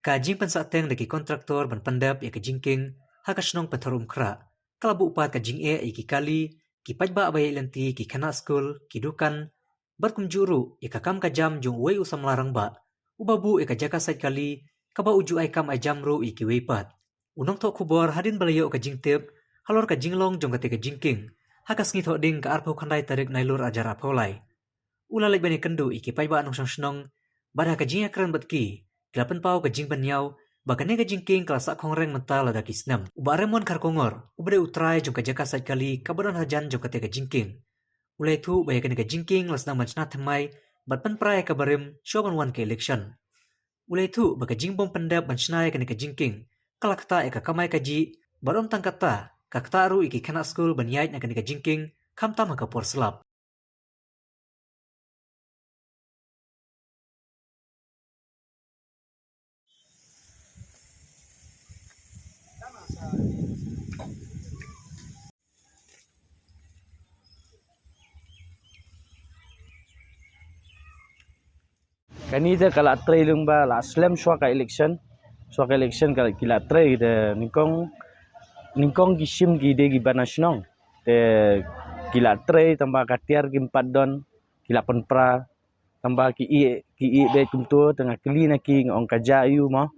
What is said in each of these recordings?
Kajing pensateng daki kontraktor ban pandap ya kajingking haka snong patarum kra. Kalabu upat kajing iki kali ki pajba abay lanti ki kana school ki dukan barkum juru ya kakam kajam jung wei usam larang ba. Ubabu ya kajaka sait kali kaba uju ay kam ay jamru iki weipat. Unong tok kubor hadin balayo kajing tip halor kajing long jong kate kajingking haka sngi thok ding ka arpau khandai tarik nailur ajar apolai. Ulalek bani kendu iki pajba anong snong bada kajing akran batki Kelapan pau kajing banyau, bakane kajing king kelasa kongreng mental ada kisnam. Uba remon karkongor, ubade utrai jom kajaka sait kali kabaran hajan jom kate kajing king. Ulai tu bayakan kajing king lasna majna thamai, batpan prai kabarim shoban wan ke election. Ulai tu bakajing bom pendap majna kane kajing king, kalakta eka kamai kaji, barom tangkata, kakta aru iki kanak school banyait na kane kajing king, kamta maka por selap. Kani je kalau try lumba la slam suaka election kalau kila try de ningkong gisim gide gi banasionong te kila try tambah katiar gi 4 don kila penpra tambah ki i be kumtu tengah kli na ki ong kaja yu mo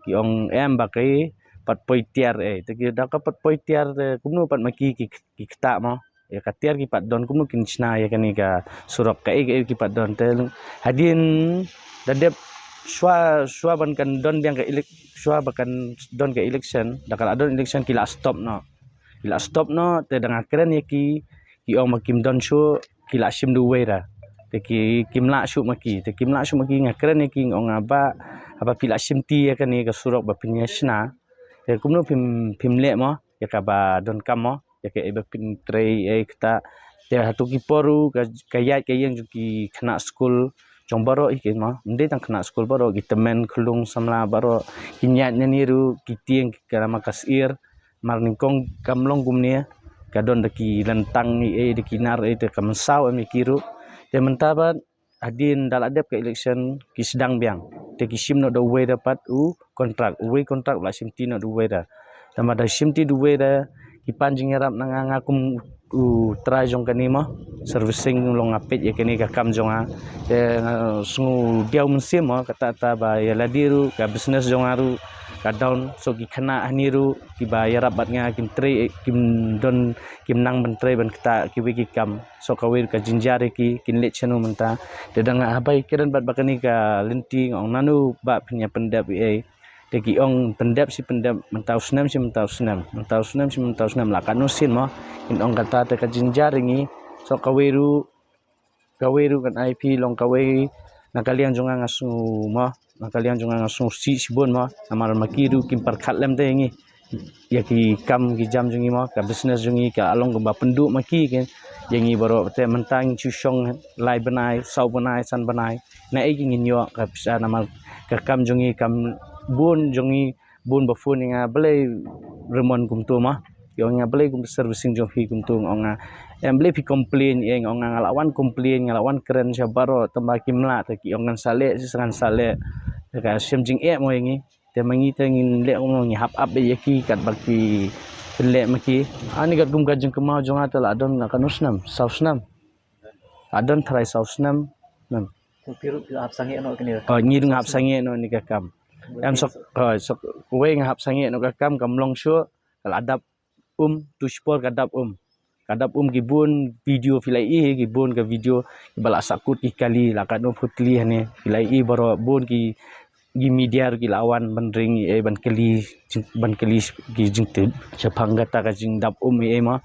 ki ong em bakai pat poitiar te ki da ka pat poitiar te kumnu pat maki ki kta mo ya katiar ki pat don kumnu kin chna ya kani ka surok ka ki pat don te hadin dadep swa ban kan don biang ka swa bakan don ka election dakal adon election kila stop no te danga keren ya ki ong makim don shu kila sim du wera te ki kimla shu maki ngakren ya ki ong apa pila sim ti ya kani ka surok ba pinyasna te kumnu pimle mo ya ka ba don kam mo ya ke ba pin tray kita te hatu ki poru kayat kayeng ki khana school jong baro ikin mo nde tang khana school baro ki temen khulung samla baro kinyat niru ki tieng karama kasir marning kong kamlong gumnia kadon daki lentang ni daki nar te kamsau mi kiru te mentabat adin daladep ke election ki sedang biang te ki sim no do we dapat kontrak la sim ti no do we da tama da sim ti do we da ki panjing yarap nanga kum try jong kani mo servicing long apit ya kani ka kam jong te sungu diau mensim mo kata ta ba ya ladiru ka business jong aru ka down so ki khana aniru ki ba yarap bat nga kim tray kim don kim nang ban tray ban kata ki wiki kam so ka wir ka jinjare ki kin let chanu menta te danga habai kiran bat bakani ka linting ong nanu ba punya pendap te ki ong pendap mentau senam la kanusin mo in ong kata te ka jinjare ngi so ka wiru kan IP long ka we nakalian jonga ngasu mo nakalian jonga ngasu si sibon mo amar makiru kim parkhat lem te ngi ya ki kam ki jam jongi mo ka business jongi ka along ba penduk maki ken yengi baro te mentang chushong lai banai sau banai san banai na egi nginyo ka bisa nama ka kam jongi kam bun jongi bun bafun nga belai remon kumtu ma yo nga belai kum servicing jong hi kumtu nga em belai pi complain eng nga ngalawan complain ngalawan keren sya baro tambah kimla te ki ongan sale sisangan sale ka semjing mo yengi te mangi te ngin le ong hap up be yaki kat baki le maki ani gat gum gajeng kemau jong atal adon kanusnam sausnam adon trai sausnam nam Piru hap sange no kini. ngir ngap sange no ni ka kam em sok we ngap sange no ka kam kamlong shu kal adap tu sport kadap gibun video filai gibun ka video bala sakut kali la kan putli hane filai baro bun ki media ki lawan bandring ban kali ki jingte chapang gata ka jing dap ma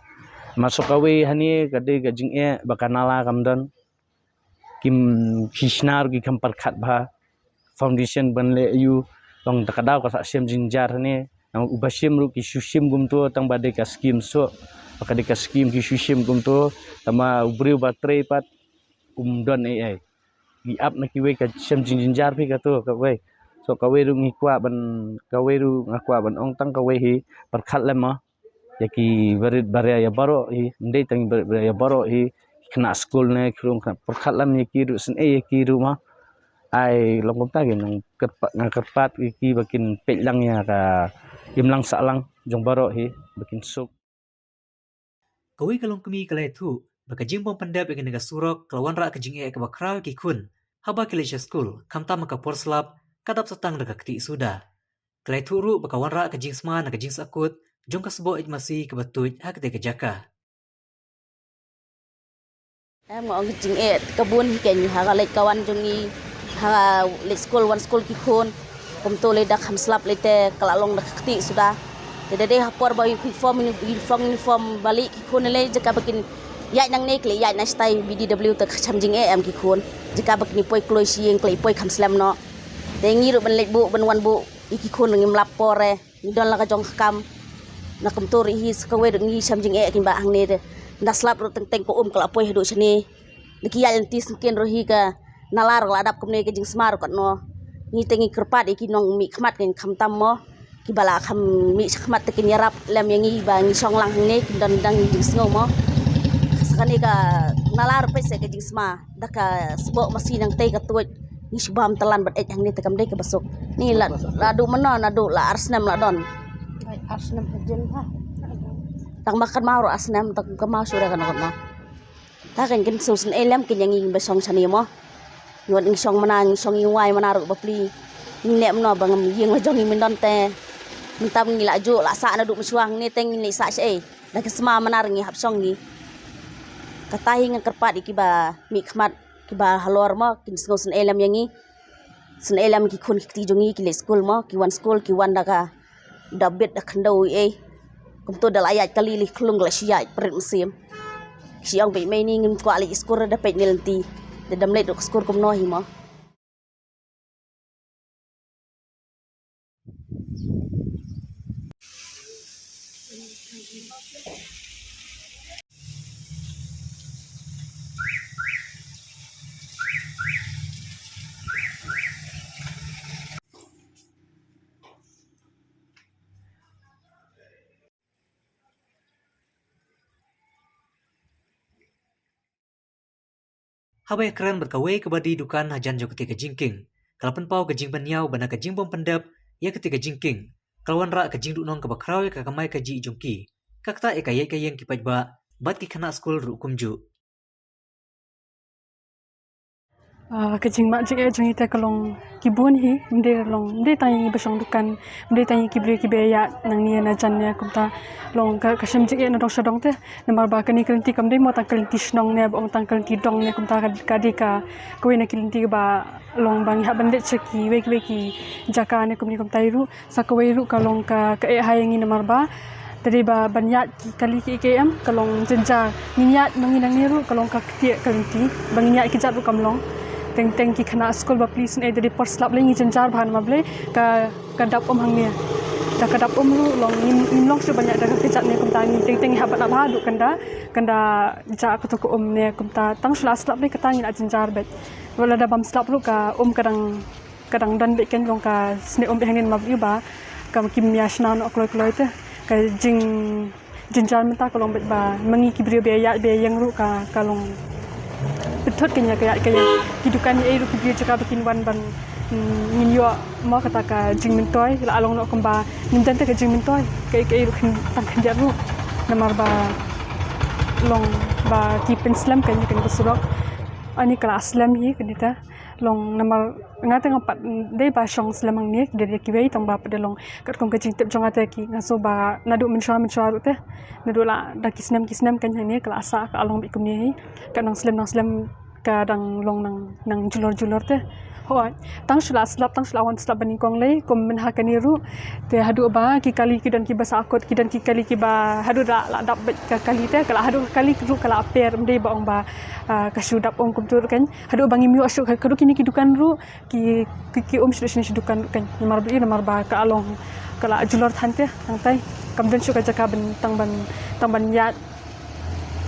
masuk awe hani kade ka jing bakanala kamdan kim kishnar ki kampar khat bha foundation banle yu long takadaw ka sem jinjar ne ang ubasim ru ki susim gumto tang bade ka scheme so pakade ka scheme ki susim gumto tama ubri batre pat don gi up na ki we ka sem jinjar pi ka to ka we so ka we ru ngikwa ban ong tang ka we hi par khat lema yaki berit barya ya baro hi ndei tang ya baro hi khna school ne khrum kha par khat lam ni ki ru sen yaki ru ma ai long kom ta nang kerpat ki bakin pek lang ya ka im lang sa lang jong baro hi bakin sup. Kawi kalong kami kalai tu, baka jingbong pandap ikan naga surok kelawan rak kejing ke bakrau ki kun. Haba kilisha school, kamta maka porslap, kadap setang daga keti sudah. Kalai tu ru baka wan rak kejing sma naga jing sakut, jong kasbo masih kebetuj hak de kejaka. Em ngõ jing kebun ken ha galek kawan jongi ha le school one school ki khon kom to le dak ham slap le te kalalong dak keti sudah. Jadi hapor ba uniform balik ki khon le jaka bakin ya nang ne kle ya na stai BDW te cham jing em ki khon jaka bakin poi kloi sieng kle poi kham slam no. Dengi ru ben le bu ben wan bu iki khon ngim lapore ni don la ka jong kam na kom to ri hi skawe ngi cham jing kin ba hang ne de. Dah slap ro teng ko kala poi hidup sini diki ya enti sengken rohi ka nalar la adap kumne ke jing smar kot no ni tengi kerpat iki nong mi khmat ken kham tam mo ki bala kham mi khmat tekin yarap lem yangi ba ngi song lang ne kin dan dang jing sngo mo sakani ka nalar pese ke jing sma daka sbo masi nang te ka tuj ni shubam telan bat hang ni tekam de ke besok ni la ladu meno nadu la arsnam la don arsnam jen ha tang makan mau asnam tang kemau sudah kan no ta kan kin susun elem kin yang ing besong sani mo ngon ing song manang song ing wai manaru bapli ing nek no bangam yeng la jong ing mendon te mentam ngi la jo la sa na du msuang ni teng ni sa se da ke sma manar ngi hap song ni katahi ngang kerpat iki ba mi khmat ki ba halor mo kin susun elem yang i sun elem ki khun ki jongi ki le school mo ki wan daga dabet da khandau kum to dal ayat kali li klung la siat perit musim siang be mai ni ngim kwa li skor da pet nilenti de dam le dok skor kum no hi mo Habai keren berkawai kebadi dukan hajan jo ketika jingking. Kalapan pau kejing banyau bana kejing bom pendap ya ketika jingking. Kalawan rak kejing duk nong kebakrau ya kakamai kaji jongki. Kakta eka yai kayeng kipaj ba bat ki kana skul ru kumju. Kejing mak jing jing ita kalong kibun hi mde long mde tangi besong dukan mde tangi kibre ya nang ni na jan ya kumta long ka kasam jing na dong sadong te namar ba kani kelenti kam de mo tang kelenti snong ne bong tang kelenti dong ne kumta ka di ka ko na kelenti ba long bang ha bande cheki weki jaka ne kumni kumta iru sakwe ru kalong ka hayangi namar ba dari ba banyak kali KM kalong jenja minyak menginang niru kalong ka ketia kelenti banyak kijat ru kamlong teng ki khana school ba please ne dari porslap lengi jenjar bahan mable ka dap hangnya da ka dap lu long nim long su banyak daga kijat ne kumta ni teng habat na badu kanda ja aku to ne kumta tang slap ne katangi na jenjar bet wala da bam slap lu ka kadang dan be ken long ka sne be hangin mabli ba ka kim yashna no kloi te ka jenjar menta kolong bet ba mengi kibrio be yang ru ka kalong betul kenya kayak hidupan ni eru video jaka bikin wan ban minyo mau kata ka jing mentoy la along no kemba mintan te ka jing mentoy kayak eru tang kan jaru namar ba long ba ki penslam kenya kan besurok ani kelas slam hi kedita long namar ngata ngapat dei ba song slamang ni dari kiwei tang ba pedalong kat kong ka jing tep jong ata ki ngaso ba nadu mensyar te nadu la da kisnam kan ni kelas sa ka along bi kumni kan nang slam kadang long nang julor te hoi tang sulawan slap bani kong le kom men hakani ru te hadu ba ki kali ki dan ki basa akot ki dan ki kali ki ba hadu la dap ka kali te kala hadu kali ru kala aper mde ba ong ba kasudap ong kum tur kan hadu bangi mi asuk kadu kini ki dukan ru ki sini dukan kan namar ba ka along kala julor thante tang tai kam den suka jaka tang ban yat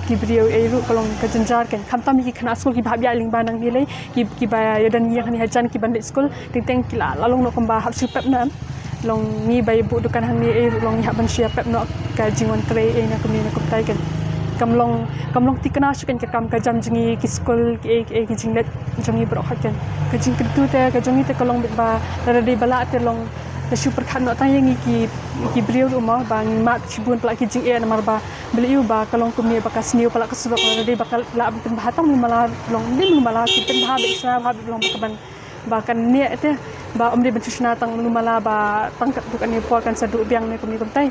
kibrio eru kolong kejenjar kan kam tami ki khana school ki bhabya ling banang ni le ki ba yadan yang ni hajan ki bandit school teng kila lalong no kamba hab supap na long ni bai bu dukan hang ni eru long ni hab ban sia pep no ka jingwan tre na kumni na kuptai kan kamlong ti kana shukan ka kam ka jam jingi ki school ki jinglet jongi bro hakan ka jing kedu te ka jongi te kalong ba rade bala te long ta super khan no ta yangi ki brio rumah bang mat chibun pala ki jing namar ba beliu ba kalong kumni ba kasniu pala kasuro rade bakal la ben bahatam mala long ni mala ki ten ba be sa ba long ba bahkan ni te ba omde bentusna tang mala ba tangkat bukan ni por kan sadu biang ni kumni kumtai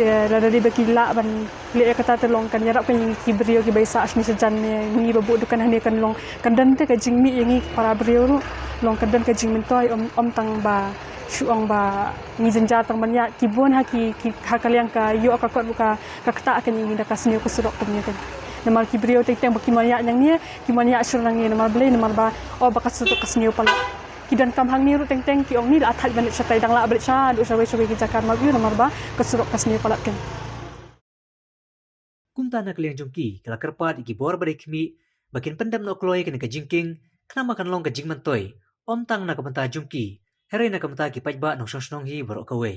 rada di bakila ban le kata telong kan yarap kan ki brio ki baisa asni sejan ni ngi babu dukan hani kan long kandan te ka jingmi yangi para brio ru long kandan ka jing mentoi om tang ba shuang ba ngi jenja tang manya ki bon ha ki hakaliang ka yo ka kot buka ka kata kan ngi da kasni ku surok kumni kan namar ki brio te teng baki manya yang ni ki manya surang ni namar beli namar ba o bakas surok kasni pala kidan kam hang ni ru teng ki ong ni la athal ban chatai dang la balik cha du sawe ki jakar ma biu namar ba kasurok kasni pala kan Kumta na kaliang jongki kala kerpat iki bor berikmi bakin pendam no kloy kena kajingking kena makan long kajing mentoy om tang na kamenta jongki herai na kamenta ki pajba nong hi borok kawai